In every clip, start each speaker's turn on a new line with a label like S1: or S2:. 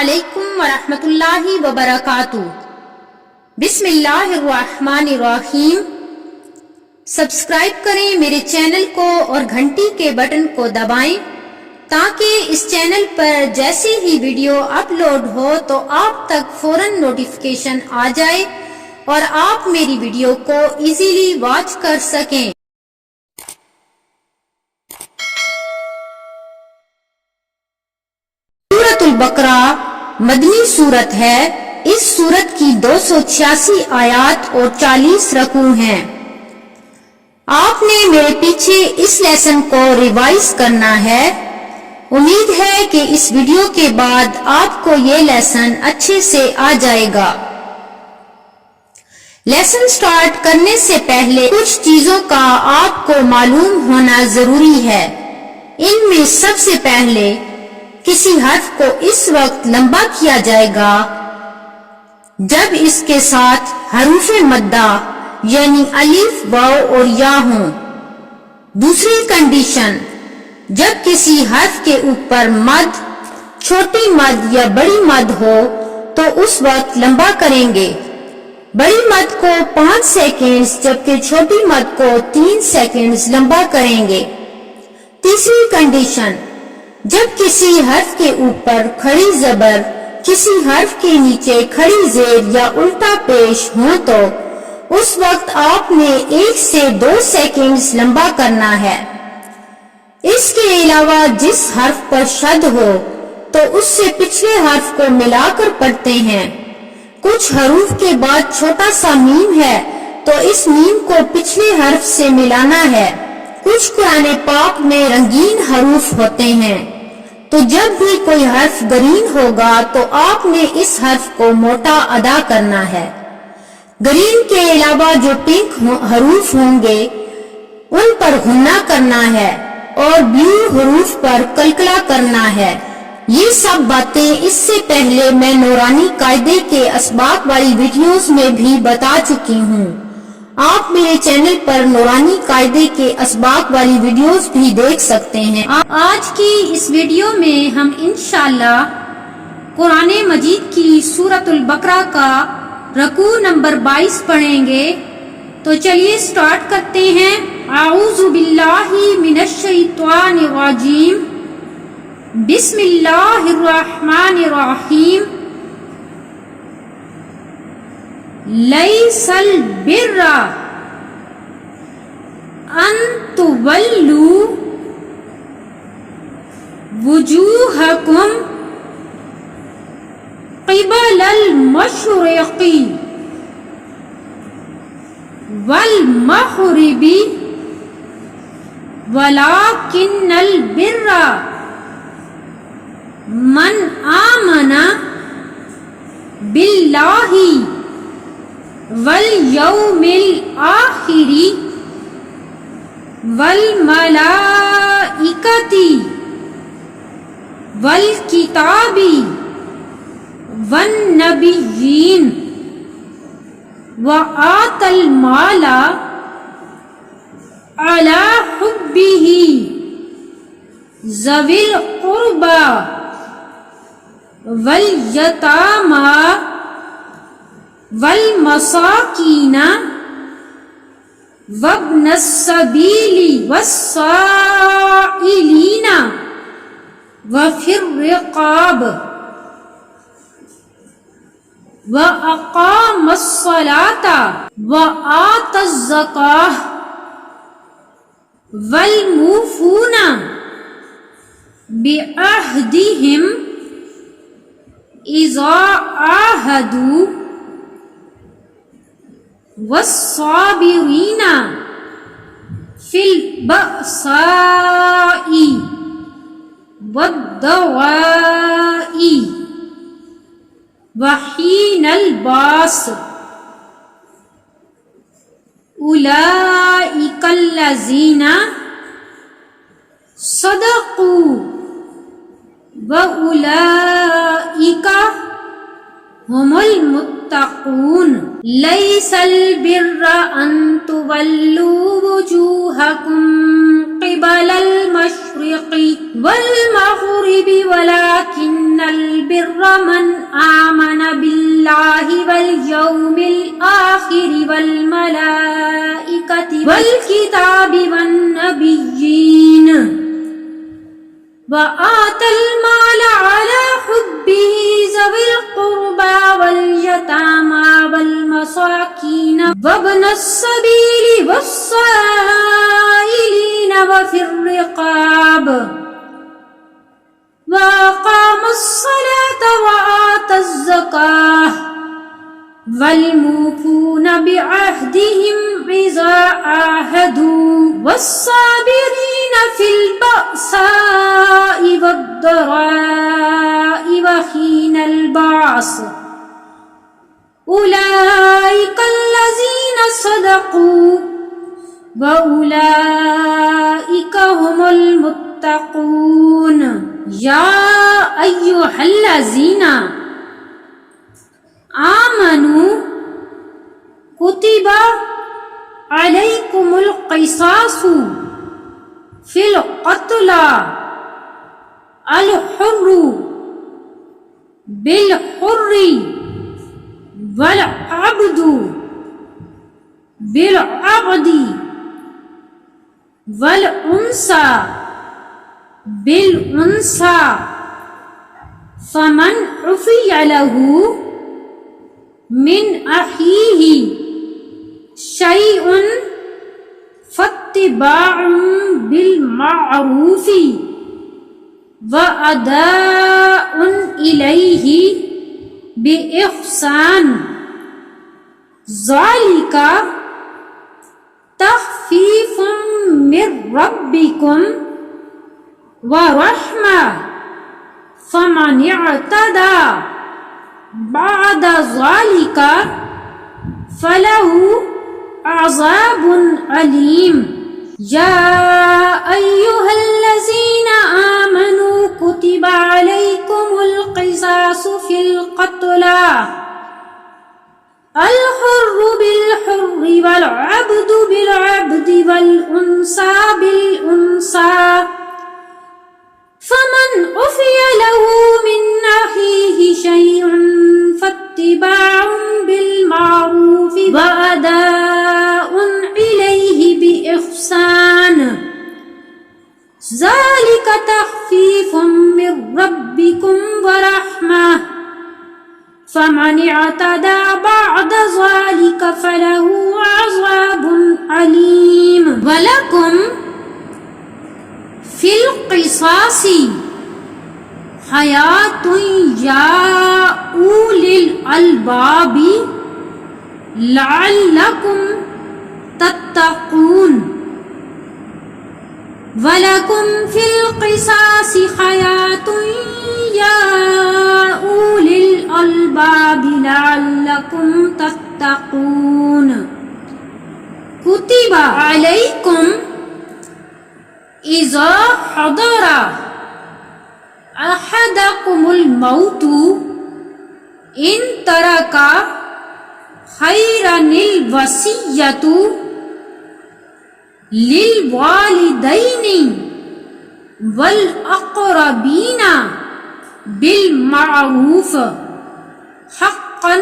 S1: علیکم ورحمۃ اللہ وبرکاتہ۔ بسم اللہ الرحمن الرحیم۔ سبسکرائب کریں میرے چینل کو اور گھنٹی کے بٹن کو دبائیں تاکہ اس چینل پر جیسے ہی ویڈیو اپلوڈ ہو تو آپ تک فوراً نوٹیفیکیشن آ جائے اور آپ میری ویڈیو کو ایزیلی واچ کر سکیں۔ سورۃ البقرہ مدنی سورت ہے۔ اس سورت کی 286 آیات اور 40 رکوع ہیں۔ آپ نے میرے پیچھے اس لیسن کو ریوائز کرنا ہے۔ امید ہے کہ اس ویڈیو کے بعد آپ کو یہ لیسن اچھے سے آ جائے گا۔ لیسن سٹارٹ کرنے سے پہلے کچھ چیزوں کا آپ کو معلوم ہونا ضروری ہے۔ ان میں سب سے پہلے کسی حرف کو اس وقت لمبا کیا جائے گا جب اس کے ساتھ حروف مدہ یعنی الف، واو اور یا ہوں۔ دوسری کنڈیشن، جب کسی حرف کے اوپر مد، چھوٹی مد یا بڑی مد ہو تو اس وقت لمبا کریں گے۔ بڑی مد کو 5 سیکنڈز جبکہ چھوٹی مد کو 3 سیکنڈز لمبا کریں گے۔ تیسری کنڈیشن، جب کسی حرف کے اوپر کھڑی زبر کسی حرف کے نیچے کھڑی زیر یا الٹا پیش ہو تو اس وقت آپ نے 1 سے 2 سیکنڈز لمبا کرنا ہے۔ اس کے علاوہ جس حرف پر شد ہو تو اس سے پچھلے حرف کو ملا کر پڑھتے ہیں۔ کچھ حروف کے بعد چھوٹا سا میم ہے تو اس میم کو پچھلے حرف سے ملانا ہے۔ کچھ قرآن پاک میں رنگین حروف ہوتے ہیں تو جب بھی کوئی حرف گرین ہوگا تو آپ نے اس حرف کو موٹا ادا کرنا ہے۔ گرین کے علاوہ جو پنک حروف ہوں گے ان پر غنہ کرنا ہے اور بلیو حروف پر کلکلا کرنا ہے۔ یہ سب باتیں اس سے پہلے میں نورانی قاعدے کے اسباق والی ویڈیوز میں بھی بتا چکی ہوں۔ آپ میرے چینل پر نورانی قاعدے کے اسباق والی ویڈیوز بھی دیکھ سکتے ہیں۔ آج کی اس ویڈیو میں ہم انشاءاللہ قرآن مجید کی سورۃ البقرہ کا رکوع نمبر 22 پڑھیں گے۔ تو چلیے سٹارٹ کرتے ہیں۔ اعوذ باللہ من الشیطان الرجیم، بسم اللہ الرحمن الرحیم۔ لیس البر ان تولوا وجوہکم قبل المشرق والمغرب ولکن البر من آمن باللہ والیوم الآخر والملائکۃ والکتاب والنبیین وآتى المال علی حبہ ذوی القربى والیتامى والمساکین وابن السبیل والسائلین وفی الرقاب وأقام الصلاة وآتى الزکاة والموفون بعہدہم اذا عاہدوا والصابرین فی البأساء والضراء وحین الباس اولئک الذین صدقوا واولئک هم المتقون۔ لیس البر ان تولوا وجوہکم قبل المشرق والمغرب ولكن البر من آمن بالله واليوم الآخر والملائكة والكتاب والنبيين وآتى المال على حبه ذوي القربى واليتامى والمساكين وابن السبيل والسائلين وفي الرقاب وأقام الصلاة وآتى الزكاة والموفون بعهدهم إذا عاهدوا والصابرين في البأساء والضراء وحين البعث أولئك الذين صدقوا وأولئك هم المتقون يا أيها الذين آمنوا كتب عليكم القصاص في القتلى الحر بالحر والعبد بالعبد والأنثى بالأنثى فمن عفي له من أخيه شيء فاتباع بالمعروف وأداء إليه بإحسان ذلك تخفيف من ربكم ورحمة فمن اعتدى بعد ذلك فله عذاب أليم يا أيها الذين آمنوا كتب عليكم القصاص في القتلى الحر بالحر والعبد بالعبد والأنثى بالأنثى فمن عفي له من أخيه شيء فاتباع بالمعروف وأداء إليه بإحسان ذلك تخفيف من ربكم ورحمة فمن اعتدى بعد ذلك فله عذاب أليم ولكم في القصاص حياة يا أولي الألباب لعلكم تتقون ولكم في القصاص حياة يا أولي الألباب لعلكم تتقون كتب عليكم إذا حضر أحدكم الموت إن ترك خيرا الوصية للوالدين والأقربين بالمعروف حقا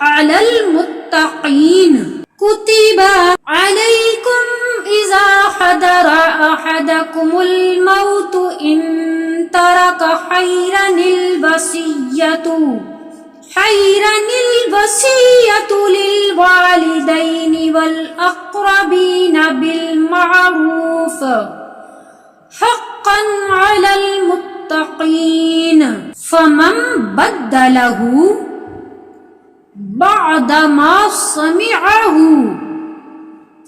S1: على المتقين كتب عليكم إذا حضر أحدكم الموت إن ترك خيرا الوصية للوالدين والأقربين بالمعروف حقا على المتقين فمن بدله بعد ما سمعه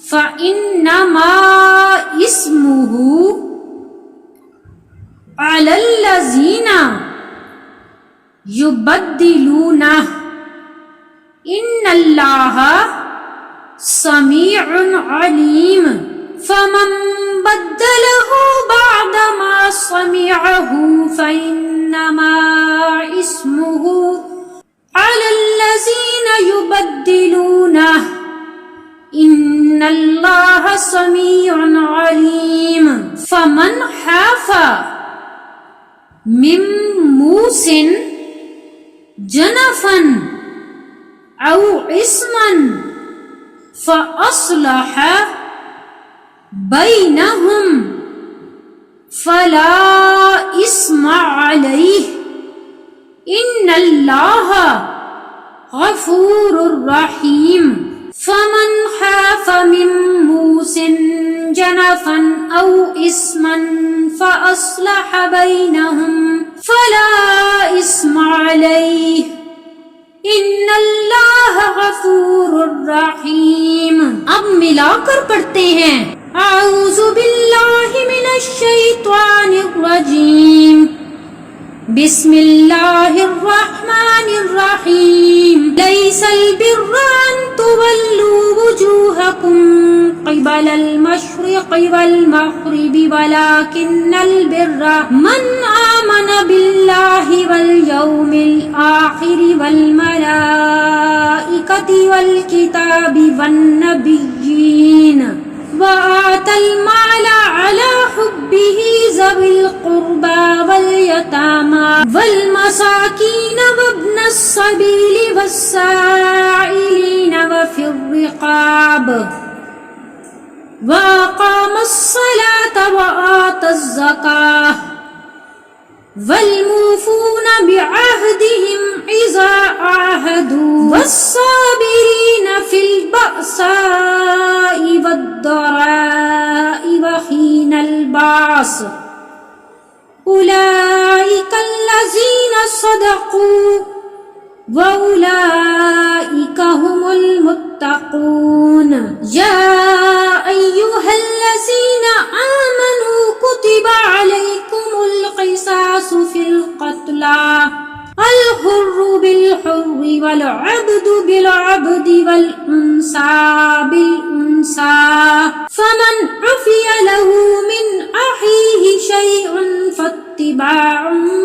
S1: فإنما اسمه على الذين يبدلونه إن الله سميع عليم فمن بدله بعد ما سمعه فإنما اسمه على الذين يبدلونه إن الله سميع عليم الرحیم فمن خاف من موص جنفا او اثما فاصلح بینہم فلا اثم علیہ ان اللہ غفور رحیم فمن خاف من موص جنفا او اثما فاصلح بینہم فلا اثم علیہ ان اللہ غفور رحیم. اب ملا کر پڑھتے ہیں. اعوذ باللہ من الشیطان الرجیم بسم اللہ الرحمن الرحیم لیس البر ان تولوا وجوہکم قبل المشرق والمغرب ولكن البر من آمن باللہ والیوم الآخر والملائکۃ والکتاب والنبیین وآتى المال على حبه ذوي القربى واليتامى والمساكين وابن السبيل والسائلين وفي الرقاب وأقام الصلاة وآتى الزكاة والموفون بعهدهم إذا عاهدوا والصابرين في البأساء والضراء وحين البعث أولئك الذين صدقوا وأولئك هم المتقون. يا أيها الذين آمنوا كتب عليكم القصاص في القتلى الحر بالحر والعبد بالعبد والأنثى بالأنثى فمن عفي له من أخيه شيء فاتباع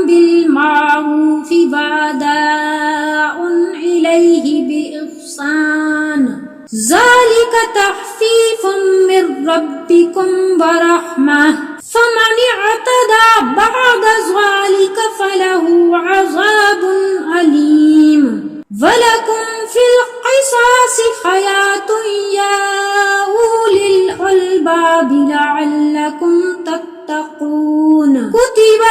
S1: بالمعروف وأداء إليه بإحسان ذلك تخفيف من ربكم ورحمة فمن اعتدى بعد ذلك فله عذاب أليم. ولكم في القصاص حياة يا أولي الألباب لعلكم تتقون. كتب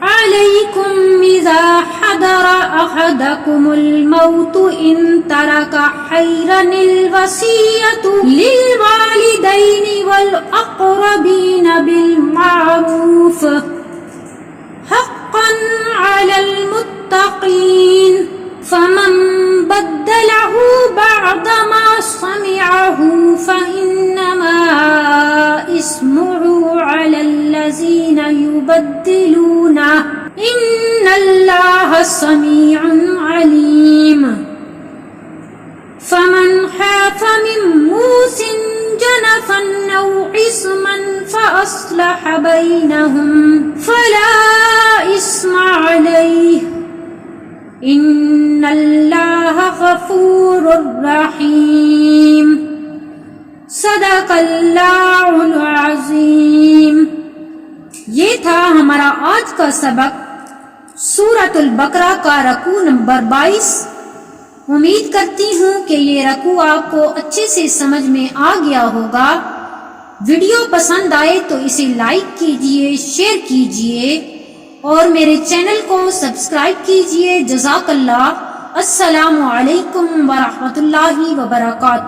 S1: عليكم إذا حضر أحدكم الموت إن ترك خيرا الوصية للوالدين والأقربين بالمعروف حقا على المتقين فمن بدله بعدما سمعه فإنما إثمه على الذين يبدلونه إن الله سميع عليم. فمن خاف من موص جنفا أو إثما فأصلح بينهم فلا إثم عليه ان اللہ غفور رحیم. صدق اللہ العظیم. یہ تھا ہمارا آج کا سبق سورۃ البقرہ کا رکوع نمبر 22. امید کرتی ہوں کہ یہ رکوع آپ کو اچھے سے سمجھ میں آ گیا ہوگا. ویڈیو پسند آئے تو اسے لائک کیجئے، شیئر کیجئے اور میرے چینل کو سبسکرائب کیجئے. جزاک اللہ. السلام علیکم ورحمۃ اللہ وبرکاتہ.